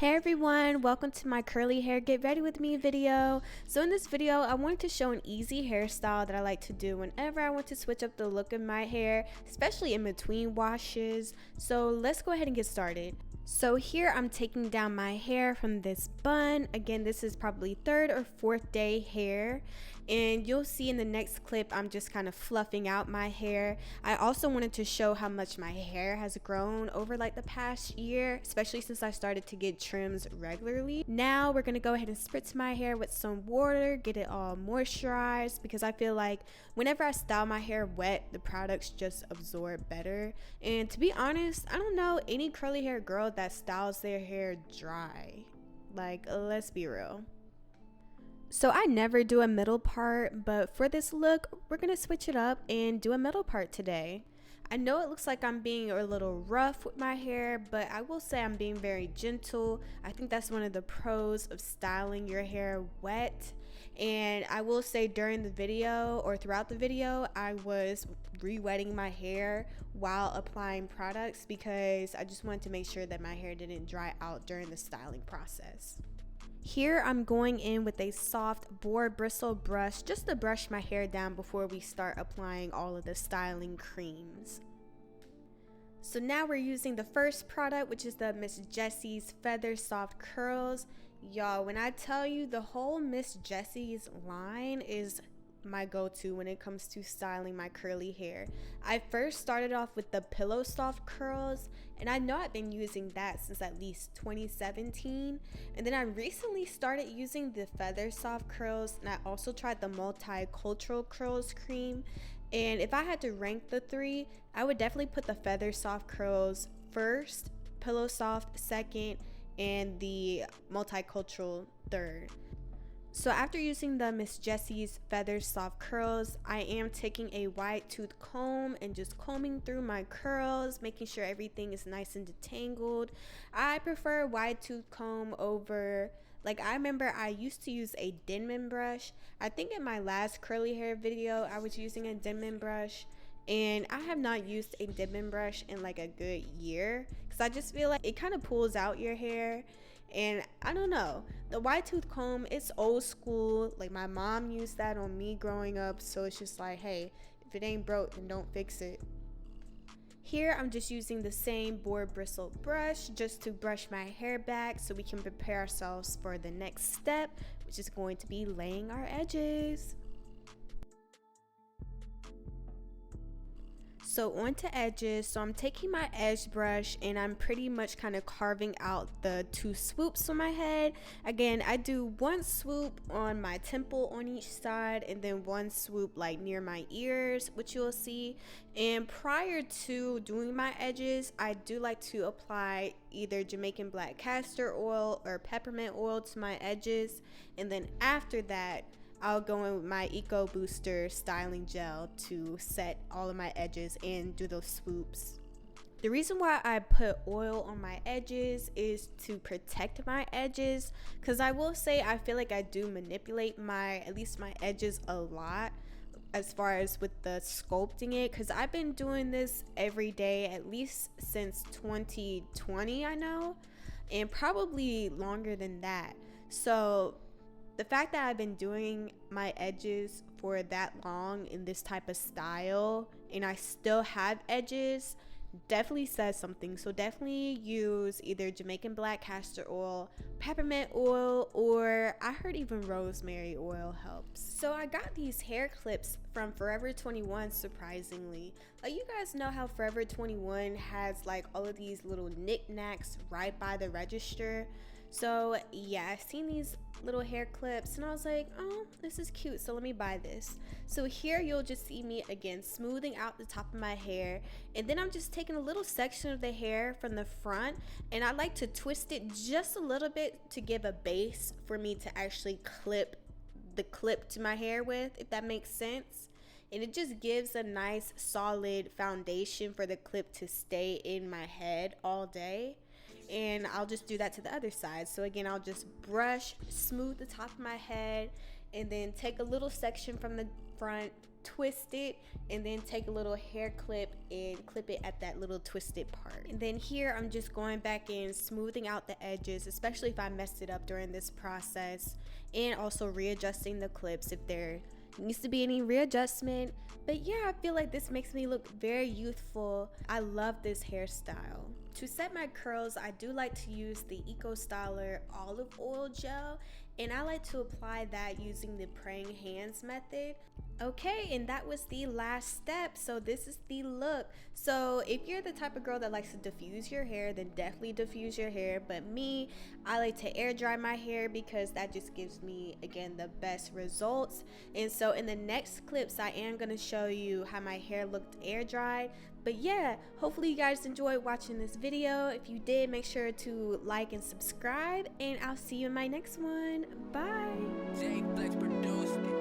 Hey everyone, welcome to my curly hair get ready with me video. So in this video I wanted to show an easy hairstyle that I like to do whenever I want to switch up the look of my hair, especially in between washes. So let's go ahead and get started. So here I'm taking down my hair from this bun. Again, this is probably third or fourth day hair, and you'll see in the next clip I'm just kind of fluffing out my hair. I also wanted to show how much my hair has grown over like the past year, especially since I started to get trims regularly. Now we're gonna go ahead and spritz my hair with some water, get it all moisturized, because I feel like whenever I style my hair wet, the products just absorb better. And to be honest, I don't know any curly hair girl that styles their hair dry. Like, let's be real. So I never do a middle part, but for this look we're gonna switch it up and do a middle part today. I know it looks like I'm being a little rough with my hair, but I will say I'm being very gentle. I think that's one of the pros of styling your hair wet. And I will say during the video or throughout the video I was re-wetting my hair while applying products because I just wanted to make sure that my hair didn't dry out during the styling process. Here I'm going in with a soft boar bristle brush just to brush my hair down before we start applying all of the styling creams. So now we're using the first product, which is the Miss Jessie's Feather Soft Curls. Y'all, when I tell you, the whole Miss Jessie's line is my go-to when it comes to styling my curly hair. I first started off with the Pillow Soft Curls, and I know I've been using that since at least 2017, and then I recently started using the Feather Soft Curls, and I also tried the Multicultural Curls cream. And if I had to rank the three, I would definitely put the Feather Soft Curls first, Pillow Soft second, and the Multicultural third. So after using the Miss Jessie's Feather Soft Curls, I am taking a wide tooth comb and just combing through my curls, making sure everything is nice and detangled. I prefer wide tooth comb over, like, I remember I used to use a Denman brush. I think in my last curly hair video I was using a Denman brush, and I have not used a Denman brush in like a good year because I just feel like it kind of pulls out your hair. And I don't know, the wide tooth comb, it's old school. Like, my mom used that on me growing up, so it's just like, hey, if it ain't broke, then don't fix it. Here I'm just using the same boar bristle brush just to brush my hair back so we can prepare ourselves for the next step, which is going to be laying our edges. So on to edges. So I'm taking my edge brush and I'm pretty much kind of carving out the two swoops on my head. Again, I do one swoop on my temple on each side and then one swoop like near my ears, which you'll see. And prior to doing my edges, I do like to apply either Jamaican black castor oil or peppermint oil to my edges, and then after that I'll go in with my Eco Booster styling gel to set all of my edges and do those swoops. The reason why I put oil on my edges is to protect my edges, because I will say I feel like I do manipulate at least my edges a lot as far as with the sculpting it, because I've been doing this every day at least since 2020, I know, and probably longer than that. So the fact that I've been doing my edges for that long in this type of style and I still have edges definitely says something. So definitely use either Jamaican black castor oil, peppermint oil, or I heard even rosemary oil helps. So I got these hair clips from Forever 21, surprisingly. Like, you guys know how Forever 21 has like all of these little knickknacks right by the register. So yeah, I've seen these little hair clips and I was like, oh, this is cute, so let me buy this. So here you'll just see me again smoothing out the top of my hair, and then I'm just taking a little section of the hair from the front and I like to twist it just a little bit to give a base for me to actually clip the clip to my hair with, if that makes sense. And it just gives a nice solid foundation for the clip to stay in my head all day. And I'll just do that to the other side. So again, I'll just brush, smooth the top of my head, and then take a little section from the front, twist it, and then take a little hair clip and clip it at that little twisted part. And then here I'm just going back in, smoothing out the edges, especially if I messed it up during this process, and also readjusting the clips if there needs to be any readjustment. But yeah, I feel like this makes me look very youthful. I love this hairstyle. To set my curls, I do like to use the Ecostyler olive oil gel, and I like to apply that using the praying hands method. Okay, and that was the last step. So this is the look. So if you're the type of girl that likes to diffuse your hair, then definitely diffuse your hair. But me, I like to air dry my hair because that just gives me, again, the best results. And so in the next clips, I am going to show you how my hair looked air dried. But yeah, hopefully you guys enjoyed watching this video. If you did, make sure to like and subscribe, and I'll see you in my next one. Bye. Jflex produced it.